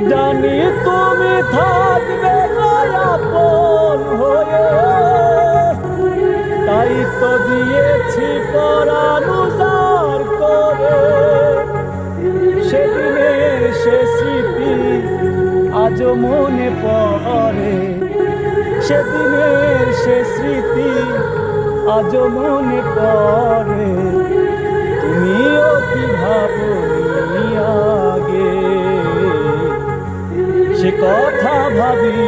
জানি তুমি থাকবে আপন হয়ে, তাই তো দিয়েছি পরাণ উজাড় করে। সেদিনের সে স্মৃতি আজও মনে পড়ে, সেদিনের সে স্মৃতি আজও মনে পড়ে। তুমিও কি ভাবনি আগে, সে কথা ভাবি